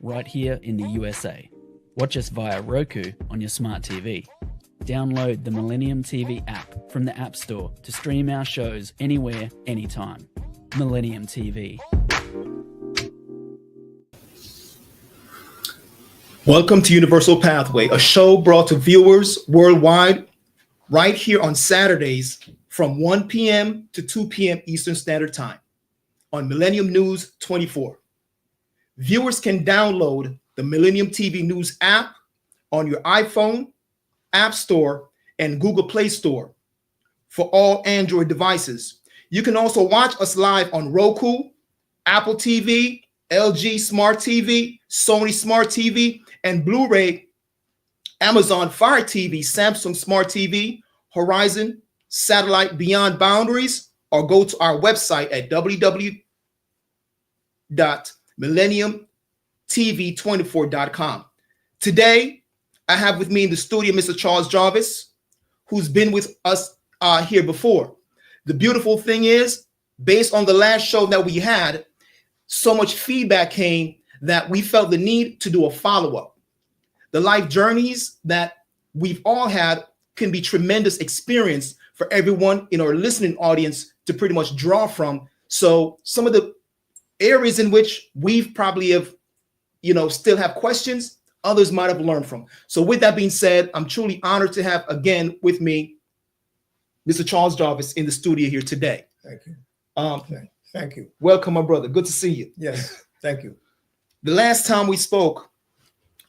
right here in the USA. Watch us via Roku on your smart TV. Download the Millennium TV app from the App Store to stream our shows anywhere, anytime. Millennium TV. Welcome to Universal Pathway, a show brought to viewers worldwide right here on Saturdays from 1 p.m. to 2 p.m. Eastern Standard Time on Millennium News 24. Viewers can download the Millennium TV News app on your iPhone, App Store, and Google Play Store for all Android devices. You can also watch us live on Roku, Apple TV, LG Smart TV, Sony Smart TV, and Blu-ray, Amazon Fire TV, Samsung Smart TV, Horizon, Satellite Beyond Boundaries, or go to our website at www.millenniumtv24.com. Today, I have with me in the studio Mr. Charles Jarvis, who's been with us here before. The beautiful thing is, based on the last show that we had, so much feedback came that we felt the need to do a follow-up. The life journeys that we've all had can be tremendous experience for everyone in our listening audience to pretty much draw from. So some of the areas in which we've probably have, still have questions, others might have learned from. So with that being said, I'm truly honored to have again with me Mr. Charles Jarvis in the studio here today. Thank you. Thank you. Welcome, my brother. Good to see you. Yes, thank you. The last time we spoke,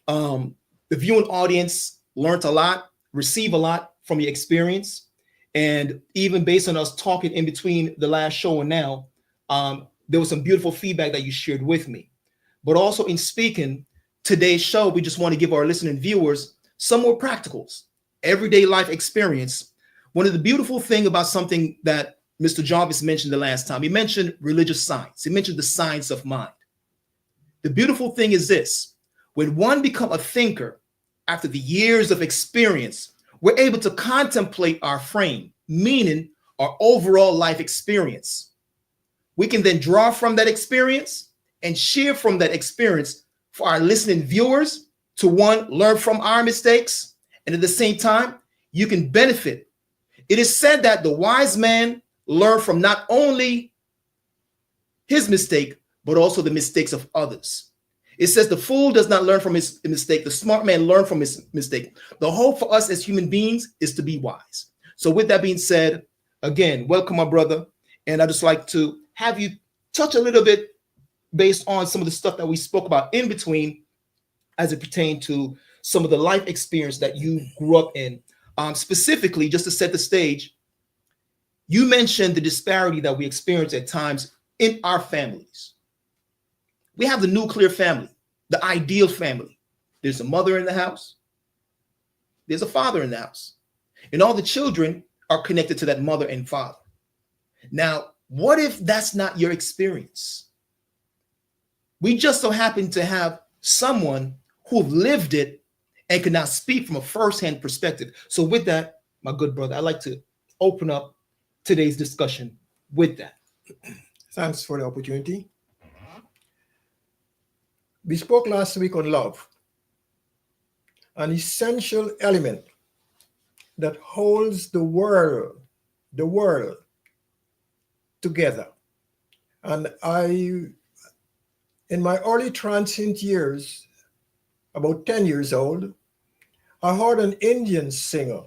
the viewing audience learned a lot, received a lot from your experience. And even based on us talking in between the last show and now, there was some beautiful feedback that you shared with me. But also in speaking today's show, we just want to give our listening viewers some more practicals, everyday life experience. One of the beautiful things about something that Mr. Jarvis mentioned the last time, he mentioned religious science. He mentioned the science of mind. The beautiful thing is this: when one becomes a thinker, after the years of experience, we're able to contemplate our frame, meaning our overall life experience. We can then draw from that experience and share from that experience for our listening viewers to, one, learn from our mistakes, and at the same time, you can benefit. It is said that the wise man learned from not only his mistake, but also the mistakes of others. It says the fool does not learn from his mistake. The smart man learns from his mistake. The hope for us as human beings is to be wise. So with that being said, again, welcome, my brother. And I'd just like to have you touch a little bit based on some of the stuff that we spoke about in between as it pertained to some of the life experience that you grew up in. Specifically, just to set the stage, you mentioned the disparity that we experience at times in our families. We have the nuclear family, the ideal family. There's a mother in the house. There's a father in the house. And all the children are connected to that mother and father. Now, what if that's not your experience? We just so happen to have someone who lived it and can now speak from a firsthand perspective. So with that, my good brother, I'd like to open up today's discussion with that. Thanks for the opportunity. We spoke last week on love, an essential element that holds the world together. And in my early transient years, about 10 years old, I heard an Indian singer,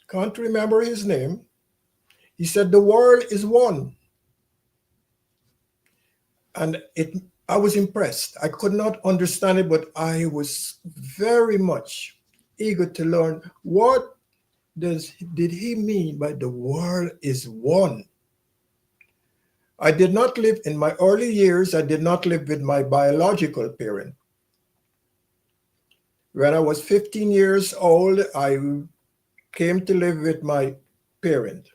can't remember his name. He said, "The world is one." And I was impressed. I could not understand it, but I was very much eager to learn what did he mean by the world is one. I did not live in my early years. I did not live with my biological parent. When I was 15 years old, I came to live with my parent.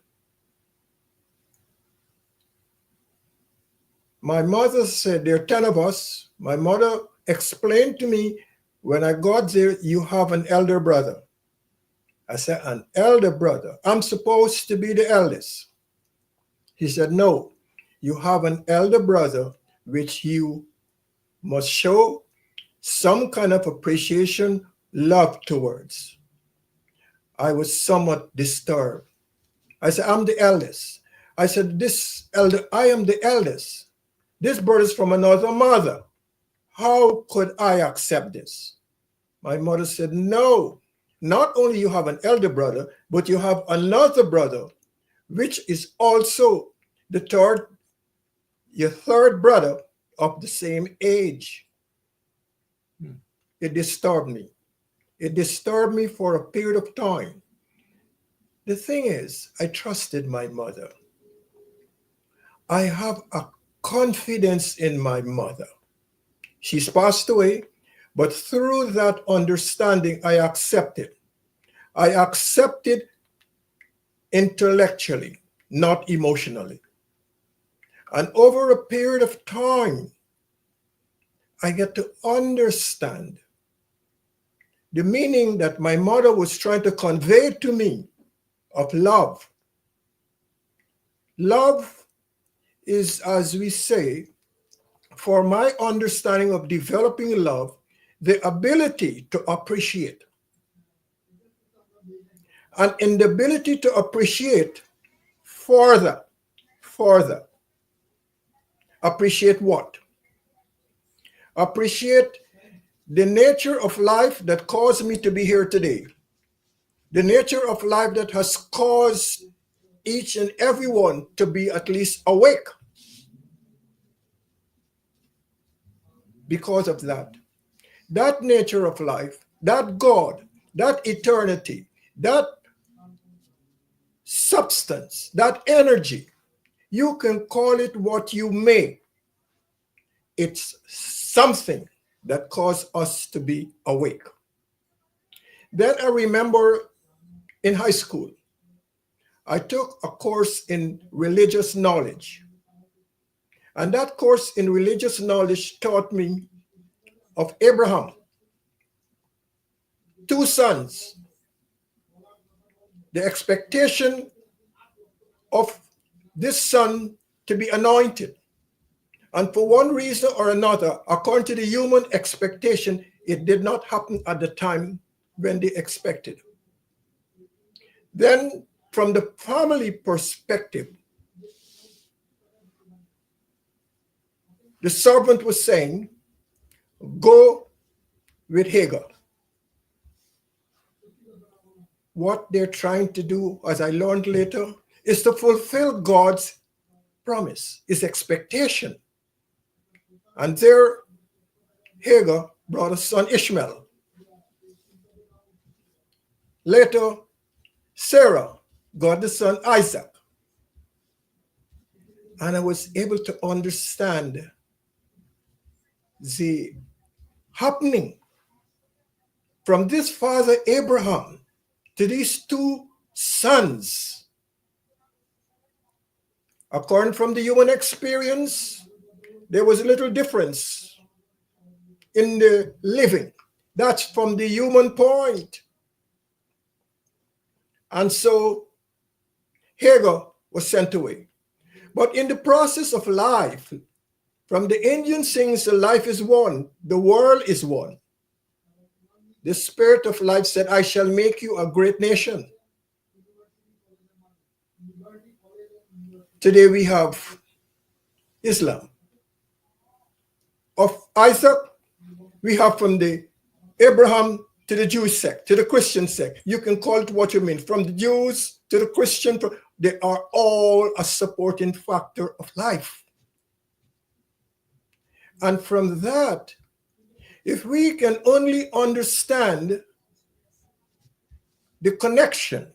My mother said, there are 10 of us. My mother explained to me, when I got there, you have an elder brother. I said, an elder brother? I'm supposed to be the eldest. He said, no, you have an elder brother which you must show some kind of appreciation, love towards. I was somewhat disturbed. I said, I'm the eldest. I said, I am the eldest. This brother is from another mother. How could I accept this? My mother said, no, not only you have an elder brother, but you have another brother, which is also your third brother of the same age. It disturbed me. It disturbed me for a period of time. The thing is, I trusted my mother. I have a confidence in my mother. She's passed away, but through that understanding, I accepted. I accepted intellectually, not emotionally. And over a period of time, I get to understand the meaning that my mother was trying to convey to me of love. Love is, as we say, for my understanding of developing love, the ability to appreciate. And in the ability to appreciate further. Appreciate what? Appreciate the nature of life that caused me to be here today. The nature of life that has caused each and everyone to be at least awake. Because of that nature of life, that God, that eternity, that substance, that energy, you can call it what you may. It's something that caused us to be awake. Then I remember in high school, I took a course in religious knowledge. And that course in religious knowledge taught me of Abraham, 2 sons, the expectation of this son to be anointed. And for one reason or another, according to the human expectation, it did not happen at the time when they expected. Then from the family perspective, the servant was saying, go with Hagar. What they're trying to do, as I learned later, is to fulfill God's promise, his expectation. And there, Hagar brought a son, Ishmael. Later, Sarah got the son, Isaac. And I was able to understand the happening from this father Abraham to these 2 sons. According from the human experience, there was a little difference in the living. That's from the human point. And so Hagar was sent away. But in the process of life, from the Indian sings, the life is one, the world is one. The spirit of life said, I shall make you a great nation. Today we have Islam. Of Isaac, we have from the Abraham to the Jewish sect, to the Christian sect. You can call it what you mean. From the Jews to the Christian, they are all a supporting factor of life. And from that, if we can only understand the connection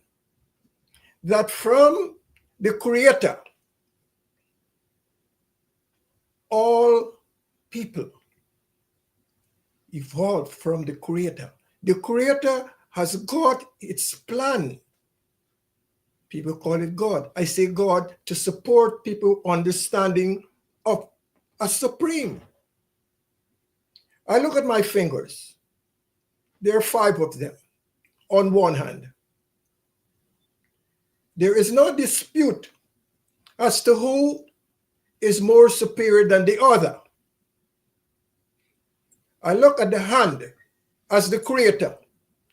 that from the Creator, all people evolved from the Creator. The Creator has got its plan. People call it God. I say God to support people understanding of a supreme. I look at my fingers. There are 5 of them on one hand. There is no dispute as to who is more superior than the other. I look at the hand as the creator.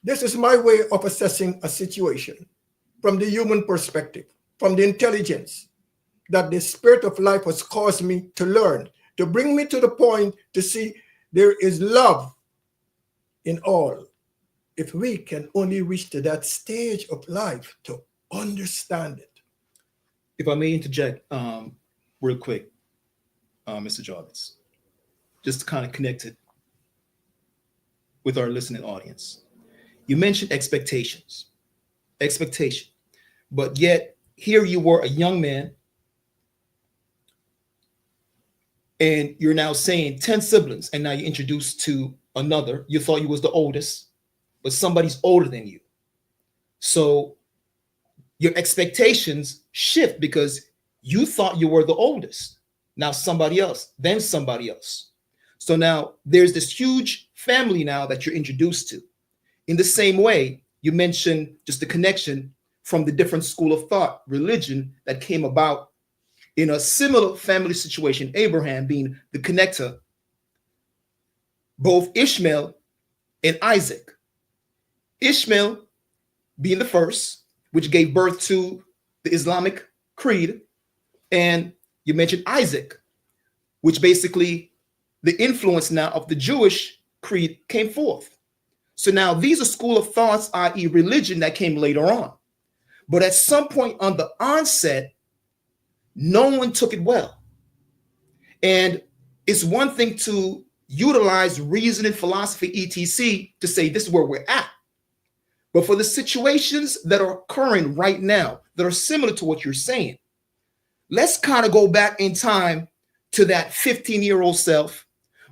This is my way of assessing a situation from the human perspective, from the intelligence that the spirit of life has caused me to learn, to bring me to the point to see there is love in all. If we can only reach to that stage of life to understand it. If I may interject real quick, Mr. Jarvis, just to kind of connect it with our listening audience. You mentioned expectation, but yet here you were a young man and you're now saying 10 siblings, and now you're introduced to another. You thought you was the oldest, but somebody's older than you. So your expectations shift because you thought you were the oldest. Now somebody else, then somebody else. So now there's this huge family now that you're introduced to. In the same way, you mentioned just the connection from the different school of thought, religion that came about in a similar family situation, Abraham being the connector, both Ishmael and Isaac. Ishmael being the first, which gave birth to the Islamic creed. And you mentioned Isaac, which basically the influence now of the Jewish creed came forth. So now these are school of thoughts, i.e. religion, that came later on. But at some point on the onset, no one took it well. And it's one thing to utilize reasoning, philosophy, etc. to say this is where we're at. But for the situations that are occurring right now that are similar to what you're saying, let's kind of go back in time to that 15-year-old self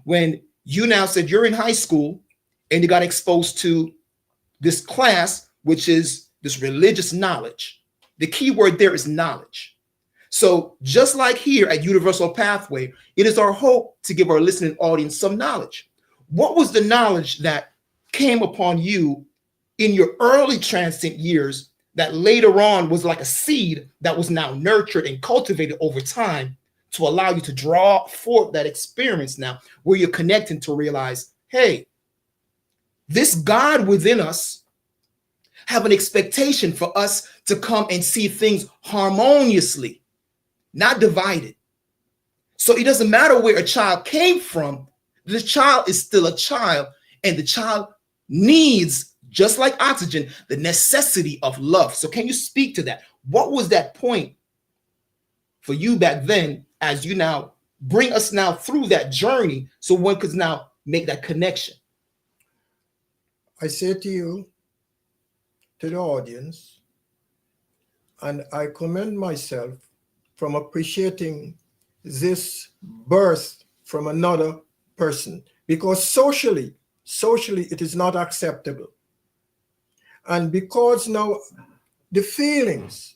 when you now said you're in high school and you got exposed to this class, which is this religious knowledge. The key word there is knowledge. So just like here at Universal Pathway, it is our hope to give our listening audience some knowledge. What was the knowledge that came upon you in your early transient years that later on was like a seed that was now nurtured and cultivated over time to allow you to draw forth that experience now where you're connecting to realize, hey, this God within us have an expectation for us to come and see things harmoniously, not divided. So it doesn't matter where a child came from, the child is still a child, and the child needs, just like oxygen, the necessity of love. So can you speak to that? What was that point for you back then as you now bring us now through that journey so one could now make that connection? I say to you, to the audience, and I commend myself from appreciating this birth from another person, because socially it is not acceptable. And because now the feelings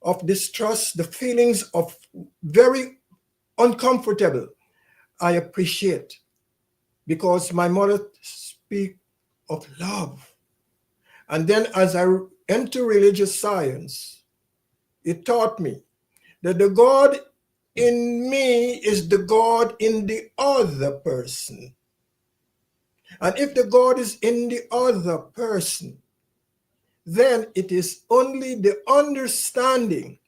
of distrust, the feelings of very uncomfortable, I appreciate, because my mother speak of love. And then as I enter religious science, it taught me that the God in me is the God in the other person. And if the God is in the other person, then it is only the understanding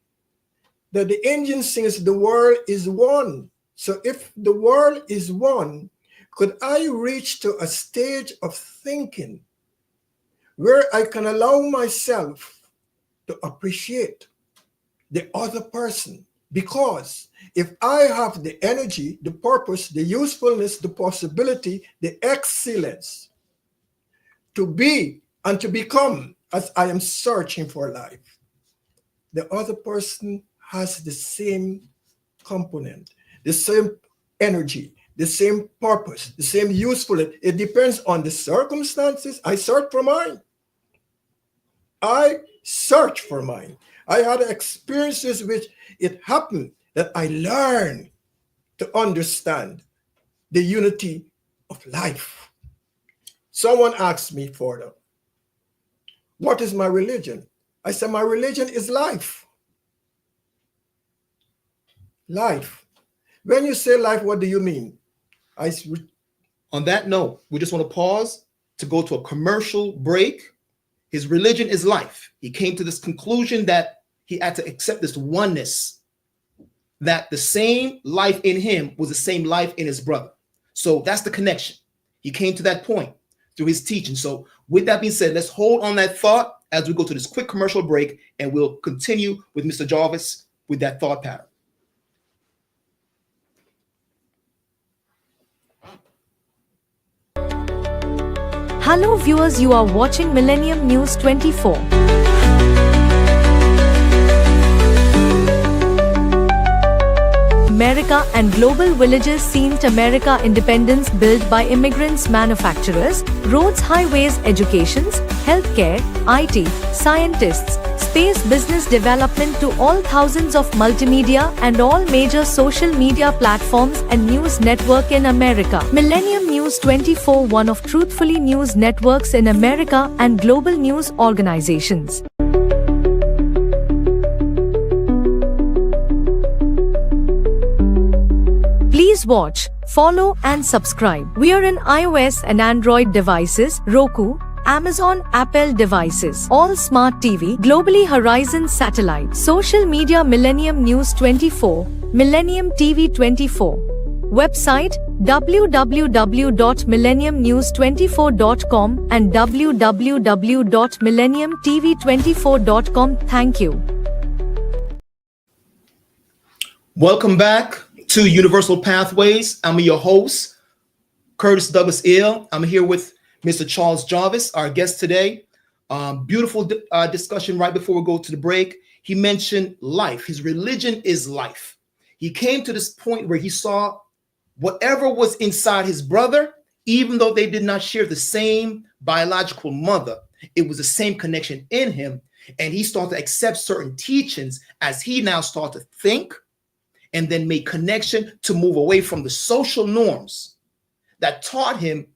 that the engine sings the world is one. So if the world is one, could I reach to a stage of thinking where I can allow myself to appreciate the other person? Because if I have the energy, the purpose, the usefulness, the possibility, the excellence to be and to become as I am searching for life, the other person has the same component, the same energy, the same purpose, the same usefulness. It depends on the circumstances. I search for mine. I had experiences which it happened that I learned to understand the unity of life. Someone asked me further, what is my religion? I said, my religion is life. Life. When you say life, what do you mean? I On that note, we just want to pause to go to a commercial break. His religion is life. He came to this conclusion that he had to accept this oneness, that the same life in him was the same life in his brother. So that's the connection. He came to that point through his teaching. So with that being said, let's hold on that thought as we go to this quick commercial break, and we'll continue with Mr. Jarvis with that thought pattern. Hello viewers, you are watching Millennium News 24. America and global villages seen to America independence built by immigrants, manufacturers, roads, highways, educations, healthcare, IT, scientists, space, business development to all thousands of multimedia and all major social media platforms and news network in America. Millennium News 24, one of truthfully news networks in America and global news organizations. Please watch, follow and subscribe. We are in iOS and Android devices, Roku, Amazon, Apple devices, all smart TV, globally Horizon satellite, social media Millennium News 24, Millennium TV 24. Website www.millenniumnews24.com and www.millenniumtv24.com. Thank you. Welcome back to Universal Pathways. I'm your host, Curtis Douglas Ill. I'm here with Mr. Charles Jarvis, our guest today. Beautiful discussion right before we go to the break. He mentioned life. His religion is life. He came to this point where he saw whatever was inside his brother, even though they did not share the same biological mother, it was the same connection in him. And he started to accept certain teachings as he now started to think and then make connection to move away from the social norms that taught him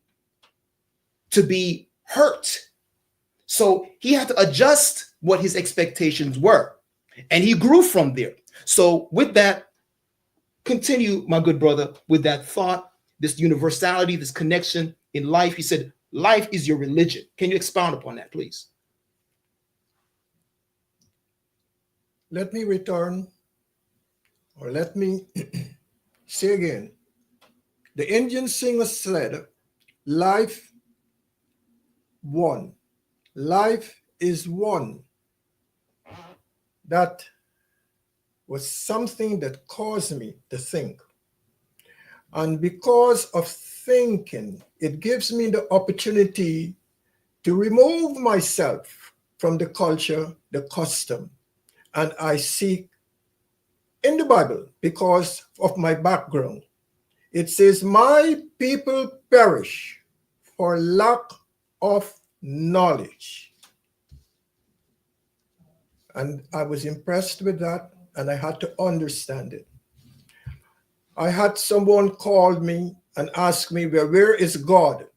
to be hurt. So he had to adjust what his expectations were, and he grew from there. So with that, continue, my good brother, with that thought, this universality, this connection in life. He said, life is your religion. Can you expound upon that, please? Let me return, or let me say again. The Indian singer said, life one. Life is one. That was something that caused me to think. And because of thinking, it gives me the opportunity to remove myself from the culture, the custom. And I seek in the Bible, because of my background, it says, my people perish for lack of knowledge. And I was impressed with that, and I had to understand it. I had someone call me and ask me, where is God?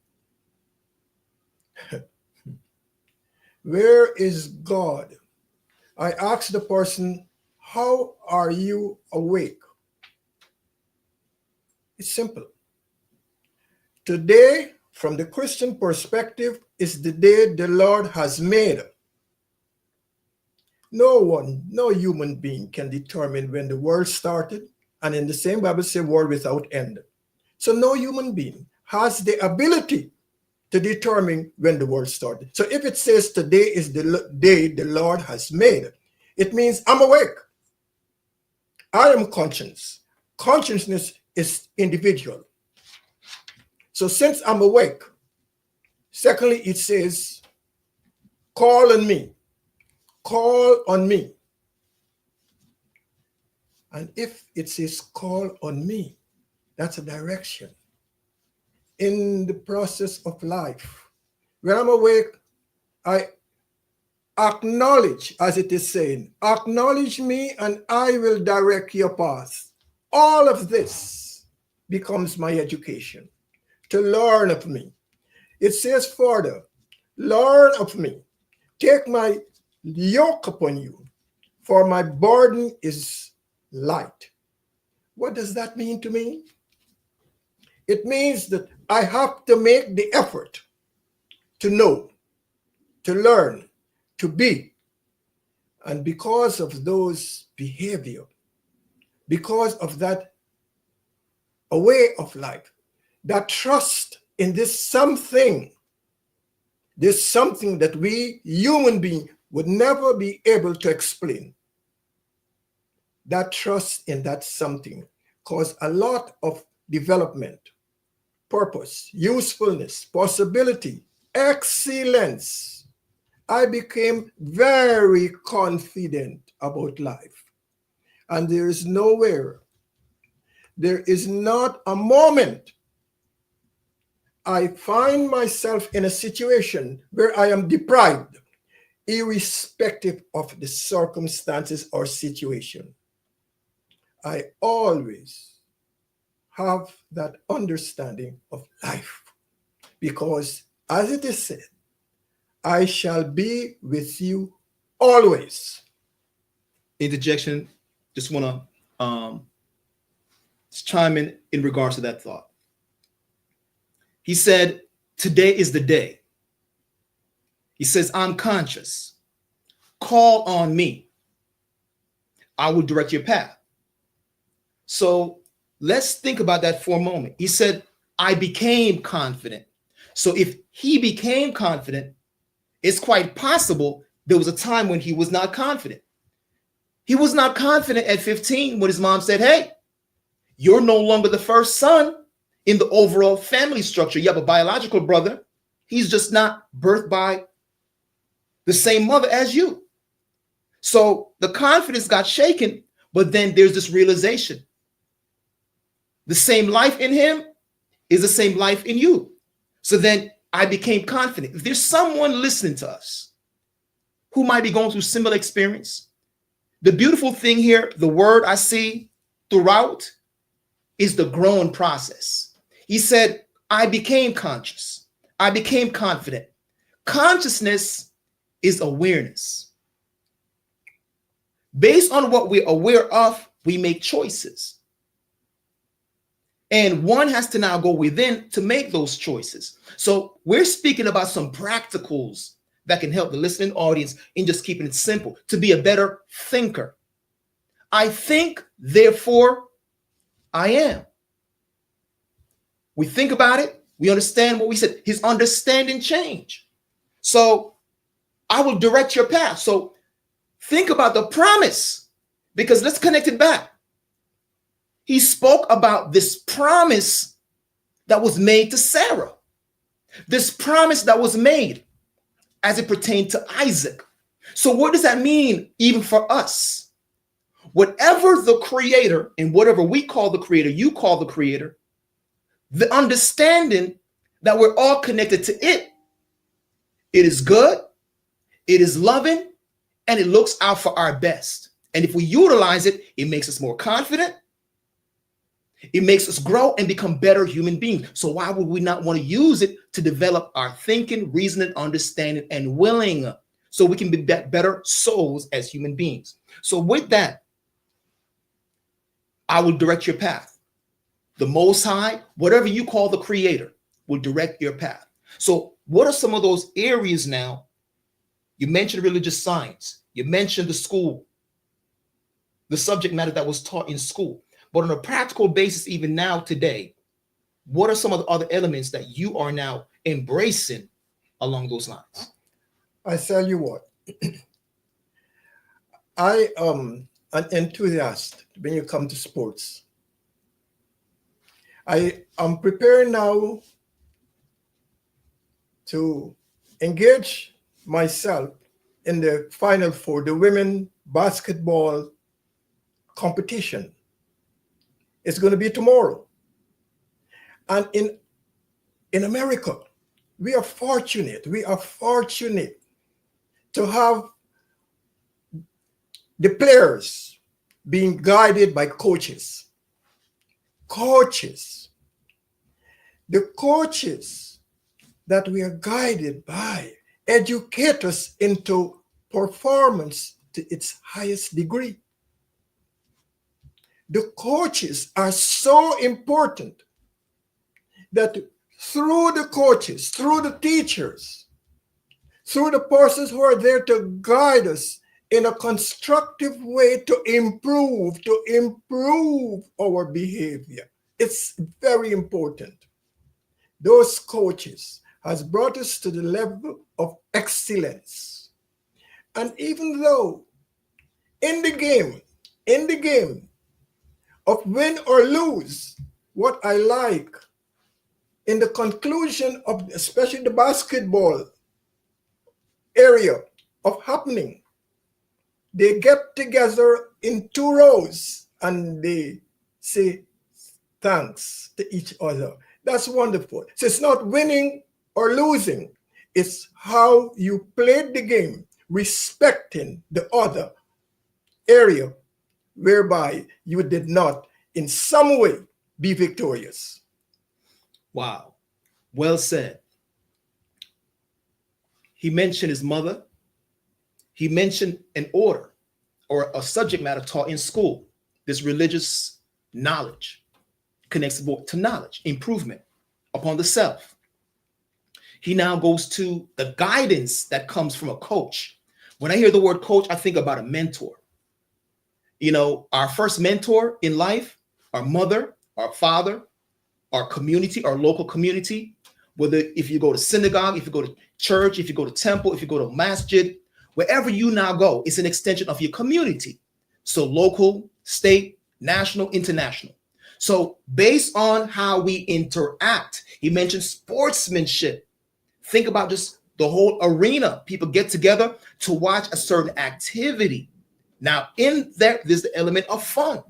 Where is God? I asked the person, how are you awake? It's simple. Today, from the Christian perspective, is the day the Lord has made. No one, no human being can determine when the world started. And in the same Bible says, world without end. So no human being has the ability to determine when the world started. So if it says today is the day the Lord has made, it means I'm awake. I am conscious. Consciousness is individual. So since I'm awake, secondly, it says, call on me. Call on me. And if it says call on me, that's a direction in the process of life. When I'm awake, I acknowledge, as it is saying, acknowledge me and I will direct your path. All of this becomes my education, to learn of me. It says further, learn of me. Take my yoke upon you, for my burden is light. What does that mean to me? It means that I have to make the effort to know, to learn, to be. And because of those behavior, because of that a way of life, that trust in this something that we human beings would never be able to explain. That trust in that something caused a lot of development, purpose, usefulness, possibility, excellence. I became very confident about life. And there is nowhere, there is not a moment I find myself in a situation where I am deprived, irrespective of the circumstances or situation. I always have that understanding of life because, as it is said, I shall be with you always. Interjection. Just want to chime in regards to that thought. He said, today is the day. He says, I'm conscious. Call on me. I will direct your path. So let's think about that for a moment. He said, I became confident. So if he became confident, it's quite possible there was a time when he was not confident. He was not confident at 15 when his mom said, hey, you're no longer the first son in the overall family structure. You have a biological brother. He's just not birthed by the same mother as you. So the confidence got shaken, but then there's this realization. The same life in him is the same life in you. So then I became confident. If there's someone listening to us who might be going through similar experience, the beautiful thing here, the word I see throughout is the growing process. He said, I became conscious. I became confident. Consciousness is awareness. Based on what we're aware of, we make choices. And one has to now go within to make those choices. So we're speaking about some practicals that can help the listening audience in just keeping it simple, to be a better thinker. I think, therefore, I am. We think about it. We understand what we said. His understanding changed. So I will direct your path. So think about the promise, because let's connect it back. He spoke about this promise that was made to Sarah. This promise that was made as it pertained to Isaac. So what does that mean even for us? Whatever the creator, and whatever we call the creator, you call the creator, the understanding that we're all connected to it, it is good, it is loving, and it looks out for our best. And if we utilize it, it makes us more confident. It makes us grow and become better human beings. So why would we not want to use it to develop our thinking, reasoning, understanding, and willing, so we can be better souls as human beings? So with that, I will direct your path. The Most High, whatever you call the creator, will direct your path. So what are some of those areas now? You mentioned religious science. You mentioned the school, the subject matter that was taught in school. But on a practical basis, even now today, what are some of the other elements that you are now embracing along those lines? I tell you what, I am an enthusiast when you come to sports. I am prepared now to engage myself in the Final Four, the women basketball competition. It's going to be tomorrow. And in America, we are fortunate to have the players being guided by coaches. The coaches that we are guided by educate us into performance to its highest degree. The coaches are so important that through the coaches, through the teachers, through the persons who are there to guide us in a constructive way to improve our behavior. It's very important. Those coaches has brought us to the level of excellence. And even though in the game of win or lose, what I like in the conclusion of especially the basketball area of happening, they get together in 2 rows and they say thanks to each other. That's wonderful. So it's not winning or losing. It's how you played the game, respecting the other area whereby you did not in some way be victorious. Wow. Well said. He mentioned his mother. He mentioned an order or a subject matter taught in school. This religious knowledge connects to knowledge, improvement upon the self. He now goes to the guidance that comes from a coach. When I hear the word coach, I think about a mentor. You know, our first mentor in life, our mother, our father, our community, our local community, whether if you go to synagogue, if you go to church, if you go to temple, if you go to masjid, wherever you now go, it's an extension of your community. So local, state, national, international. So based on how we interact, he mentioned sportsmanship. Think about just the whole arena. People get together to watch a certain activity. Now, in there, there's the element of fun.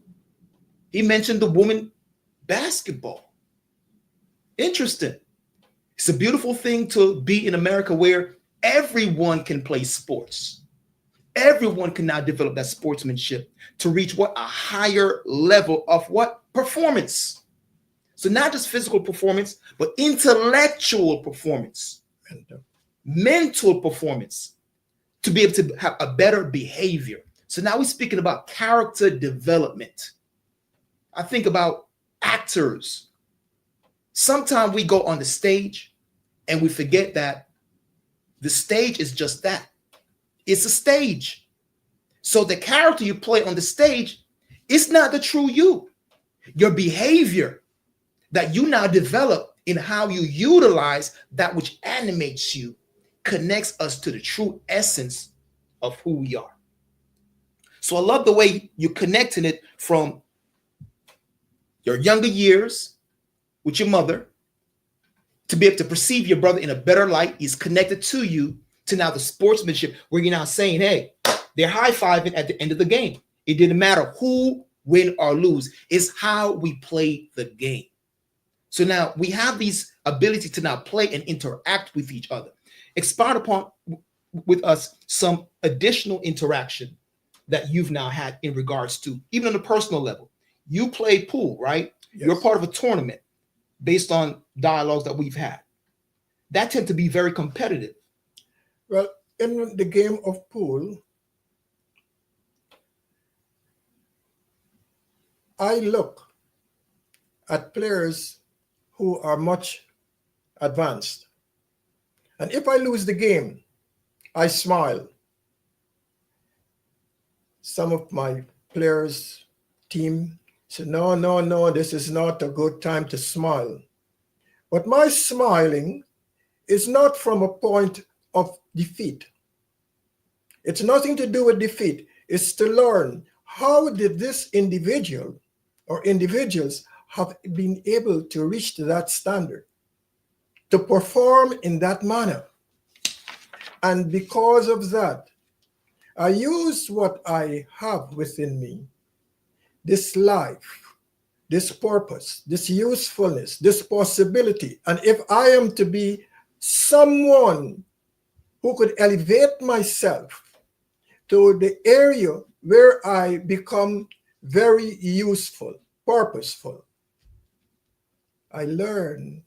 He mentioned the women basketball. Interesting. It's a beautiful thing to be in America where everyone can play sports. Everyone can now develop that sportsmanship to reach what? A higher level of what? Performance. So not just physical performance, but intellectual performance, mental performance, to be able to have a better behavior. So now we're speaking about character development. I think about actors. Sometimes we go on the stage and we forget that the stage is just that. It's a stage. So the character you play on the stage is not the true you. Your behavior that you now develop in how you utilize that which animates you connects us to the true essence of who we are. So I love the way you're connecting it from your younger years with your mother to be able to perceive your brother in a better light. He's connected to you to now the sportsmanship where you're now saying, hey, they're high-fiving at the end of the game. It didn't matter who win or lose. It's how we play the game. So now we have these ability to now play and interact with each other. Expound upon with us some additional interaction that you've now had in regards to, even on a personal level. You play pool, right? Yes. You're part of a tournament based on dialogues that we've had. That tend to be very competitive. Well, in the game of pool, I look at players who are much advanced. And if I lose the game, I smile. Some of my players' team said, no, this is not a good time to smile. But my smiling is not from a point of defeat. It's nothing to do with defeat. It's to learn how did this individual or individuals have been able to reach to that standard, to perform in that manner. And because of that, I use what I have within me, this life, this purpose, this usefulness, this possibility. And if I am to be someone who could elevate myself to the area where I become very useful, purposeful, I learn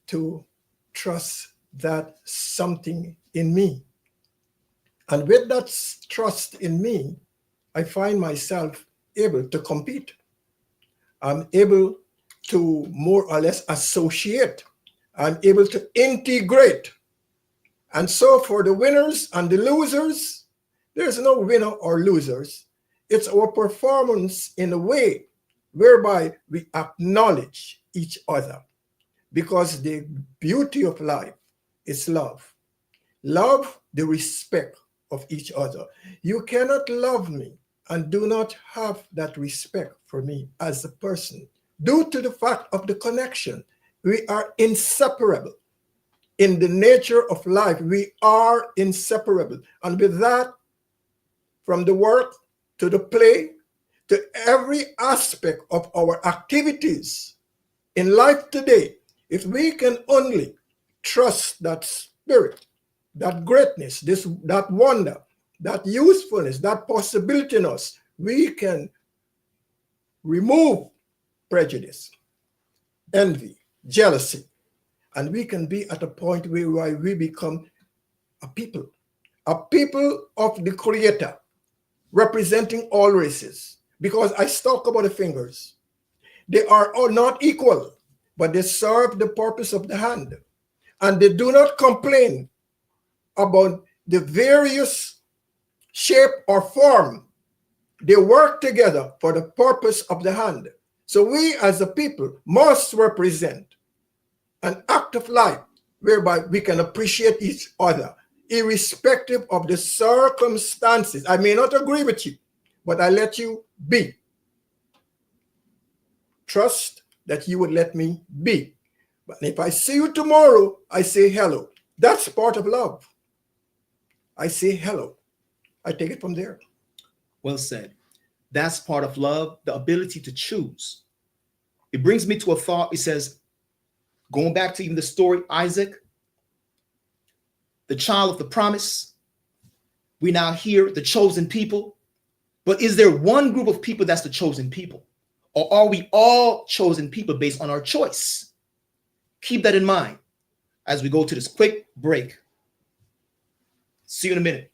to trust that something in me. And with that trust in me, I find myself able to compete. I'm able to more or less associate. I'm able to integrate. And so for the winners and the losers, there's no winner or losers. It's our performance in a way whereby we acknowledge each other, because the beauty of life is love. Love the respect of each other. You cannot love me and do not have that respect for me as a person. Due to the fact of the connection, we are inseparable. In the nature of life, we are inseparable. And with that, from the work to the play, to every aspect of our activities in life today, if we can only trust that spirit, that greatness, that wonder, that usefulness, that possibility in us, we can remove prejudice, envy, jealousy, and we can be at a point where we become a people of the Creator, representing all races. Because I talk about the fingers. They are all not equal, but they serve the purpose of the hand. And they do not complain about the various shape or form. They work together for the purpose of the hand. So we as a people must represent an act of life whereby we can appreciate each other, irrespective of the circumstances. I may not agree with you, but I let you be. Trust that you would let me be. But if I see you tomorrow, I say hello. That's part of love. I say hello. I take it from there. Well said. That's part of love, the ability to choose. It brings me to a thought. It says, going back to even the story, Isaac, the child of the promise, we now hear the chosen people. But is there one group of people that's the chosen people? Or are we all chosen people based on our choice? Keep that in mind as we go to this quick break. See you in a minute.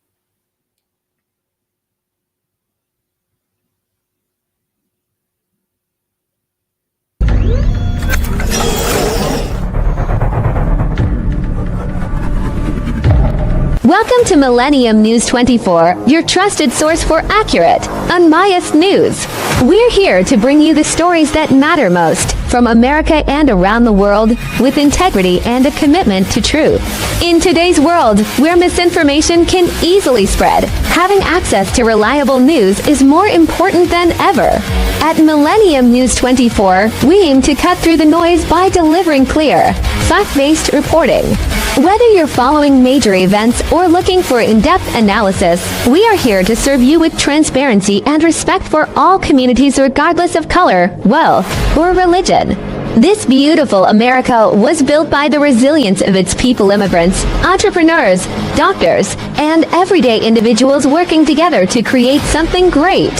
Welcome to Millennium News 24, your trusted source for accurate, unbiased news. We're here to bring you the stories that matter most from America and around the world, with integrity and a commitment to truth. In today's world, where misinformation can easily spread, having access to reliable news is more important than ever. At Millennium News 24, we aim to cut through the noise by delivering clear, fact-based reporting. Whether you're following major events or looking for in-depth analysis, we are here to serve you with transparency and respect for all communities regardless of color, wealth, or religion. This beautiful America was built by the resilience of its people, immigrants, entrepreneurs, doctors, and everyday individuals working together to create something great.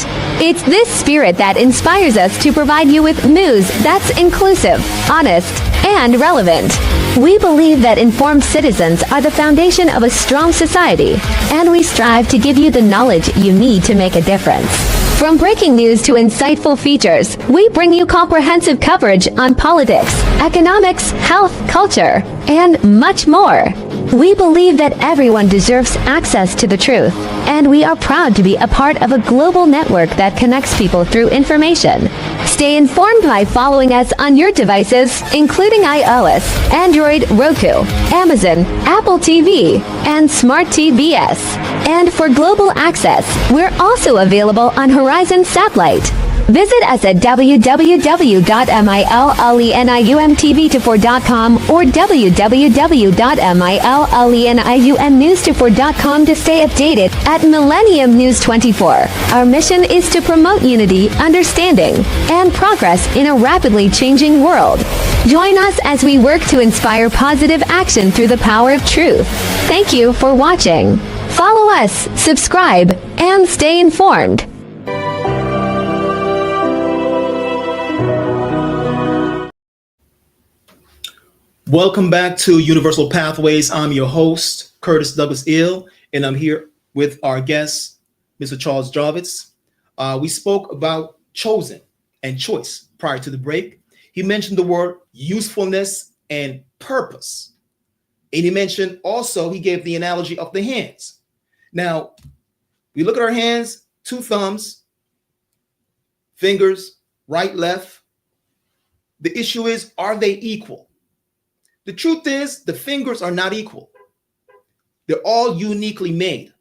It's this spirit that inspires us to provide you with news that's inclusive, honest, and relevant. We believe that informed citizens are the foundation of a strong society, and we strive to give you the knowledge you need to make a difference. From breaking news to insightful features, we bring you comprehensive coverage on politics, economics, health, culture, and much more. We believe that everyone deserves access to the truth, and we are proud to be a part of a global network that connects people through information. Stay informed by following us on your devices, including iOS, Android, Roku, Amazon, Apple TV, and Smart TVS. And for global access, we're also available on Horizon Satellite. Visit us at www.millenniumtv24.com or www.millenniumnews24.com to stay updated at Millennium News 24. Our mission is to promote unity, understanding, and progress in a rapidly changing world. Join us as we work to inspire positive action through the power of truth. Thank you for watching. Follow us, subscribe, and stay informed. Welcome back to Universal Pathways. I'm your host, Curtis Douglas Ill, and I'm here with our guest, Mr. Charles Jarvis. We spoke about chosen and choice prior to the break. He mentioned the word usefulness and purpose. And he mentioned also, he gave the analogy of the hands. Now, we look at our hands, 2 thumbs, fingers, right, left. The issue is, are they equal? The truth is, the fingers are not equal. They're all uniquely made.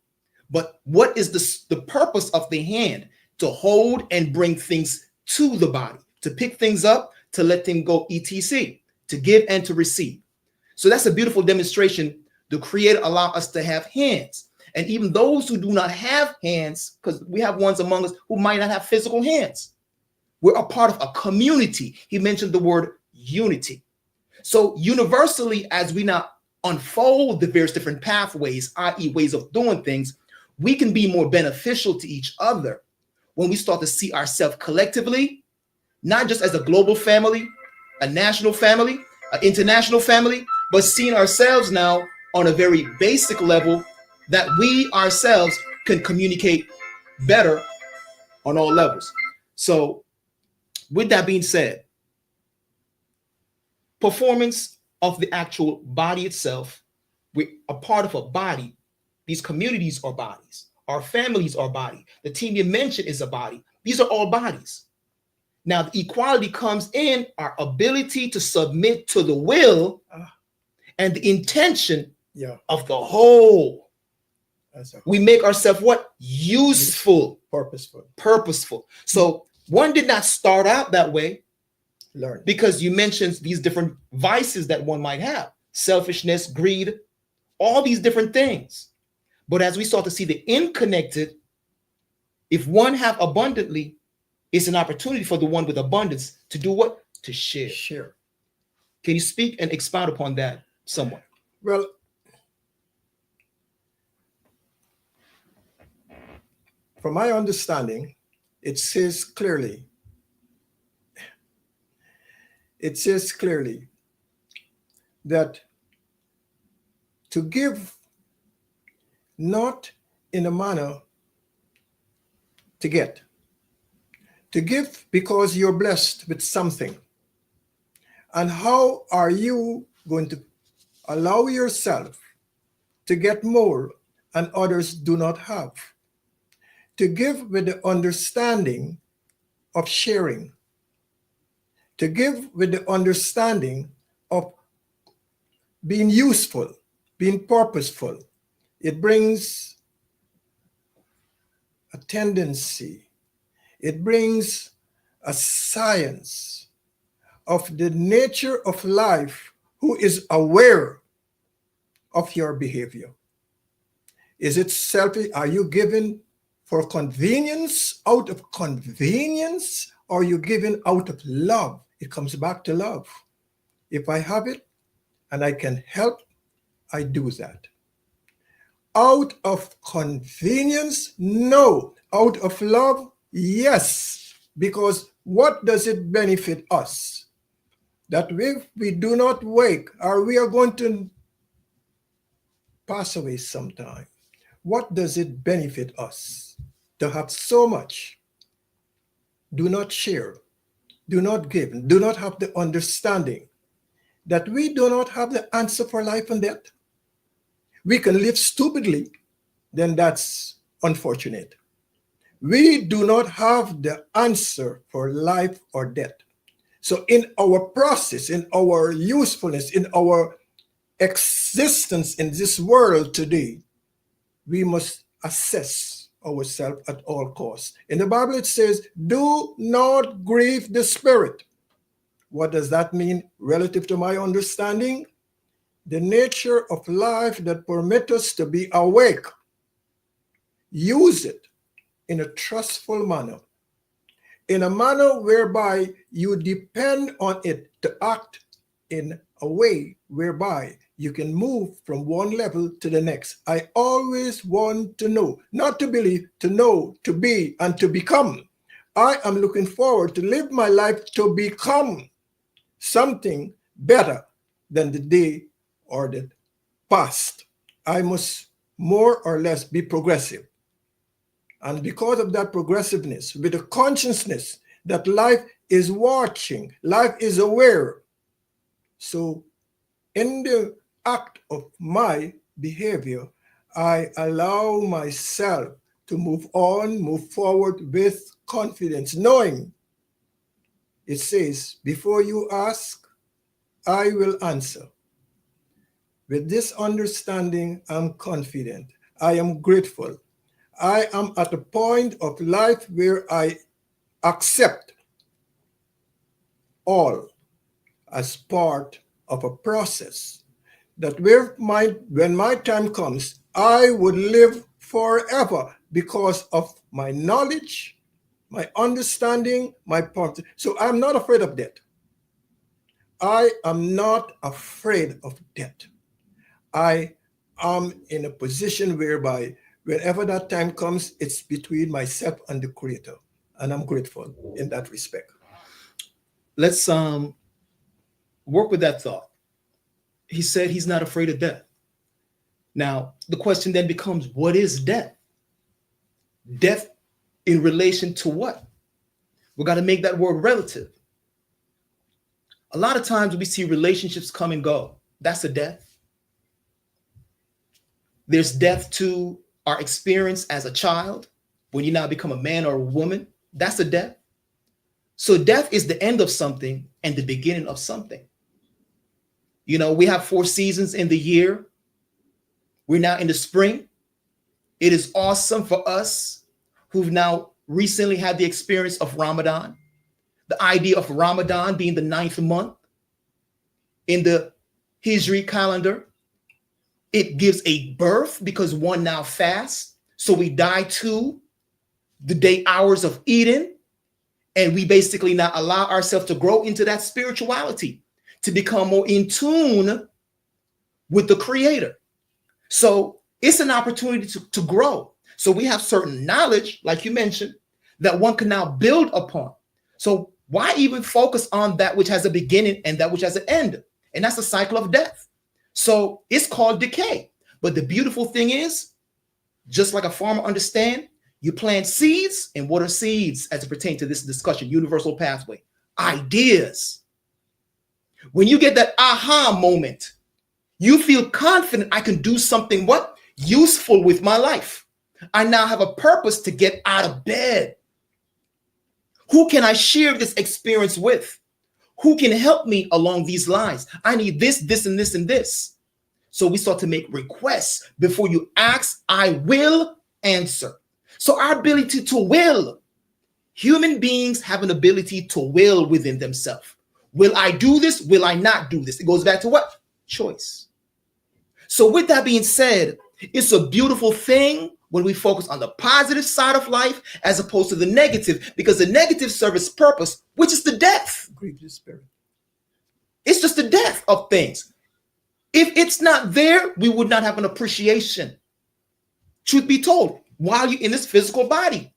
But what is the purpose of the hand? To hold and bring things to the body, to pick things up, to let them go, etc., to give and to receive. So that's a beautiful demonstration. The Creator allowed us to have hands. And even those who do not have hands, because we have ones among us who might not have physical hands, we're a part of a community. He mentioned the word unity. So universally, as we now unfold the various different pathways, i.e. ways of doing things, we can be more beneficial to each other when we start to see ourselves collectively, not just as a global family, a national family, an international family, but seeing ourselves now on a very basic level that we ourselves can communicate better on all levels. So with that being said, performance of the actual body itself, we're a part of a body. These communities are bodies. Our families are body. The team you mentioned is a body. These are all bodies. Now, the equality comes in our ability to submit to the will and the intention of the whole. We make ourselves what? Useful. Purposeful. So one did not start out that way. Learn. Because you mentioned these different vices that one might have. Selfishness, greed, all these different things. But as we start to see the interconnected, if one have abundantly, it's an opportunity for the one with abundance to do what? To share. Share. Can you speak and expound upon that somewhat? Well, from my understanding, it says clearly that to give not in a manner to get. To give because you're blessed with something. And how are you going to allow yourself to get more and others do not have? To give with the understanding of sharing. To give with the understanding of being useful, being purposeful. It brings a tendency, it brings a science of the nature of life who is aware of your behavior. Is it selfish? Are you giving for convenience, out of convenience, or are you giving out of love? It comes back to love. If I have it and I can help, I do that. Out of convenience? No. Out of love? Yes. Because what does it benefit us? That if we do not wake, or we are going to pass away sometime, what does it benefit us to have so much? Do not share, do not give, do not have the understanding that we do not have the answer for life and death. We can live stupidly, then that's unfortunate. We do not have the answer for life or death. So in our process, in our usefulness, in our existence in this world today, we must assess ourselves at all costs. In the Bible, it says, do not grieve the Spirit. What does that mean relative to my understanding? The nature of life that permits us to be awake. Use it in a trustful manner, in a manner whereby you depend on it to act in a way whereby you can move from one level to the next. I always want to know, not to believe, to know, to be, and to become. I am looking forward to live my life to become something better than the day or the past. I must more or less be progressive. And because of that progressiveness, with the consciousness that life is watching. Life is aware. So in the act of my behavior, I allow myself to move on, move forward with confidence, knowing it says, before you ask, I will answer. With this understanding, I'm confident. I am grateful. I am at a point of life where I accept all as part of a process that when my time comes, I would live forever because of my knowledge, my understanding, my point. So I'm not afraid of death. I am not afraid of death. I am in a position whereby whenever that time comes, it's between myself and the Creator. And I'm grateful in that respect. Let's work with that thought. He said he's not afraid of death. Now, the question then becomes, what is death? Death in relation to what? We got to make that word relative. A lot of times we see relationships come and go. That's a death. There's death to our experience as a child. When you now become a man or a woman, that's a death. So death is the end of something and the beginning of something. You know, we have 4 seasons in the year. We're now in the spring. It is awesome for us who've now recently had the experience of Ramadan. The idea of Ramadan being the 9th month in the Hijri calendar. It gives a birth because one now fasts. So we die to the day hours of Eden. And we basically now allow ourselves to grow into that spirituality, to become more in tune with the Creator. So it's an opportunity to grow. So we have certain knowledge, like you mentioned, that one can now build upon. So why even focus on that which has a beginning and that which has an end? And that's the cycle of death. So it's called decay. But the beautiful thing is, just like a farmer understands, you plant seeds. And what are seeds as it pertains to this discussion? Universal pathway. Ideas. When you get that aha moment, you feel confident I can do something what? Useful with my life. I now have a purpose to get out of bed. Who can I share this experience with? Who can help me along these lines? I need this, this, and this, and this. So we start to make requests. Before you ask, I will answer. So our ability to will. Human beings have an ability to will within themselves. Will I do this? Will I not do this? It goes back to what? Choice. So with that being said, it's a beautiful thing when we focus on the positive side of life as opposed to the negative, because the negative serves its purpose, which is the death. Grievous spirit. It's just the death of things. If it's not there, we would not have an appreciation. Truth be told, while you're in this physical body.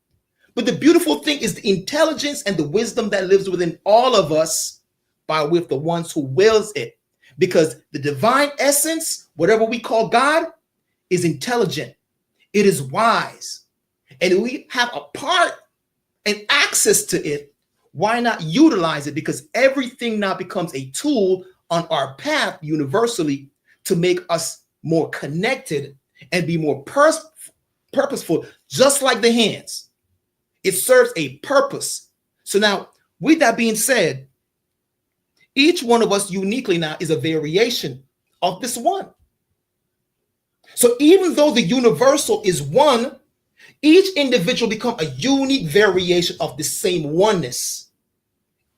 But the beautiful thing is the intelligence and the wisdom that lives within all of us by with the ones who wills it. Because the divine essence, whatever we call God, is intelligent. It is wise. And we have a part and access to it. Why not utilize it? Because everything now becomes a tool on our path universally to make us more connected and be more purposeful, just like the hands. It serves a purpose. So now, with that being said, each one of us uniquely now is a variation of this one. So even though the universal is one, each individual become a unique variation of the same oneness.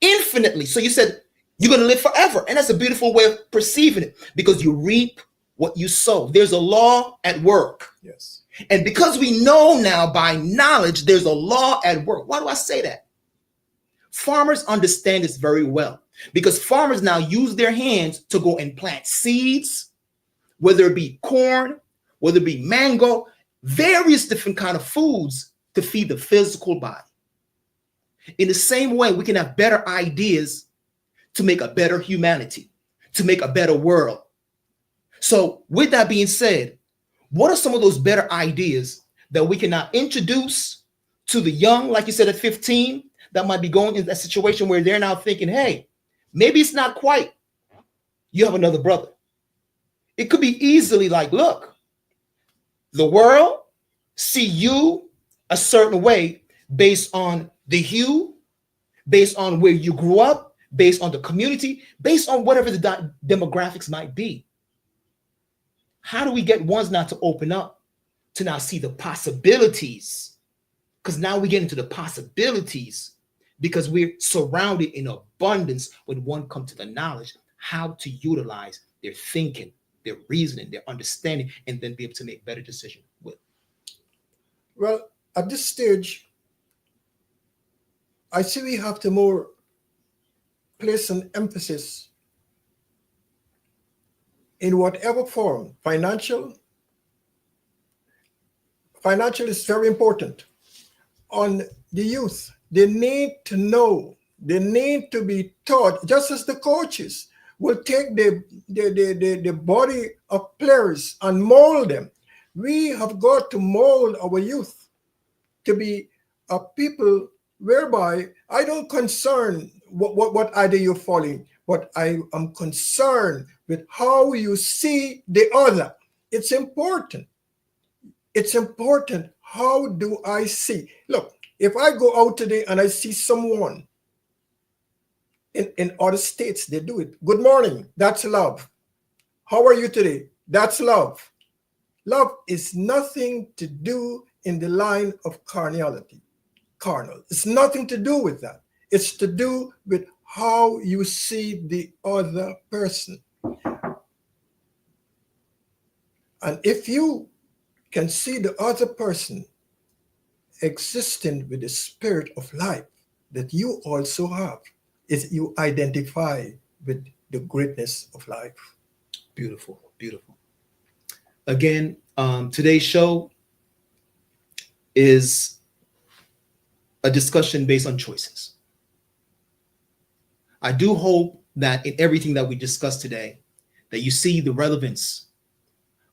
Infinitely. So you said you're going to live forever. And that's a beautiful way of perceiving it, because you reap what you sow. There's a law at work. Yes. And because we know now by knowledge, there's a law at work. Why do I say that? Farmers understand this very well, because farmers now use their hands to go and plant seeds, whether it be corn, whether it be mango, various different kind of foods to feed the physical body. In the same way, we can have better ideas to make a better humanity, to make a better world. So with that being said, what are some of those better ideas that we can now introduce to the young, like you said, at 15, that might be going in that situation where they're now thinking, hey, maybe it's not quite. You have another brother. It could be easily like, look, the world see you a certain way based on the hue, based on where you grew up, based on the community, based on whatever the demographics might be. How do we get ones not to open up, to now see the possibilities? Because now we get into the possibilities because we're surrounded in abundance when one comes to the knowledge how to utilize their thinking, their reasoning, their understanding, and then be able to make better decisions with. Well, at this stage, I see we have to more place an emphasis in whatever form. Financial is very important. On the youth, they need to know, they need to be taught, just as the coaches will take the body of players and mold them. We have got to mold our youth to be a people whereby I don't concern what idea you're following, but I am concerned with how you see the other. It's important. It's important. How do I see? Look, if I go out today and I see someone in other states, they do it. Good morning. That's love. How are you today? That's love. Love is nothing to do in the line of carnality. Carnal. It's nothing to do with that. It's to do with how you see the other person. And if you can see the other person existing with the spirit of life that you also have, is you identify with the greatness of life. Beautiful, beautiful. Again, today's show is a discussion based on choices. I do hope that in everything that we discussed today, that you see the relevance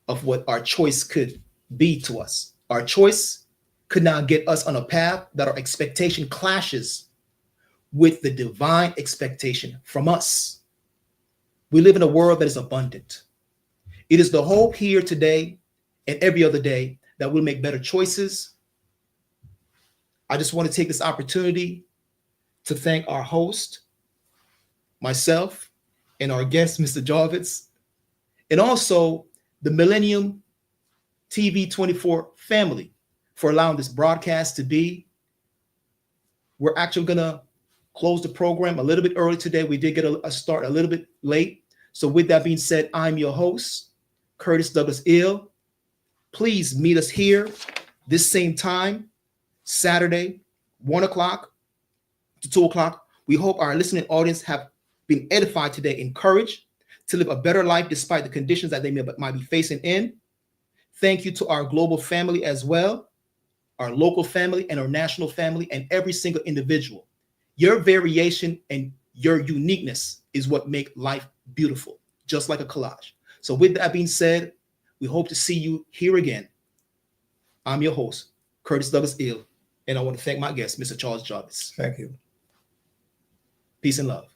of what our choice could be to us. Our choice could now get us on a path that our expectation clashes with the divine expectation from us. We live in a world that is abundant. It is the hope here today and every other day that we'll make better choices. I just want to take this opportunity to thank our host, myself, and our guest, Mr. Jarvis, and also the Millennium TV 24 family for allowing this broadcast to be. We're actually going to close the program a little bit early today. We did get a start a little bit late. So with that being said, I'm your host, Curtis Douglas Ill. Please meet us here this same time, Saturday, 1 o'clock to 2 o'clock. We hope our listening audience have been edified today, encouraged to live a better life despite the conditions that they might be facing in. Thank you to our global family as well, our local family and our national family, and every single individual. Your variation and your uniqueness is what make life beautiful, just like a collage. So with that being said, we hope to see you here again. I'm your host, Curtis Douglas Ill, and I want to thank my guest, Mr. Charles Jarvis. Thank you. Peace and love.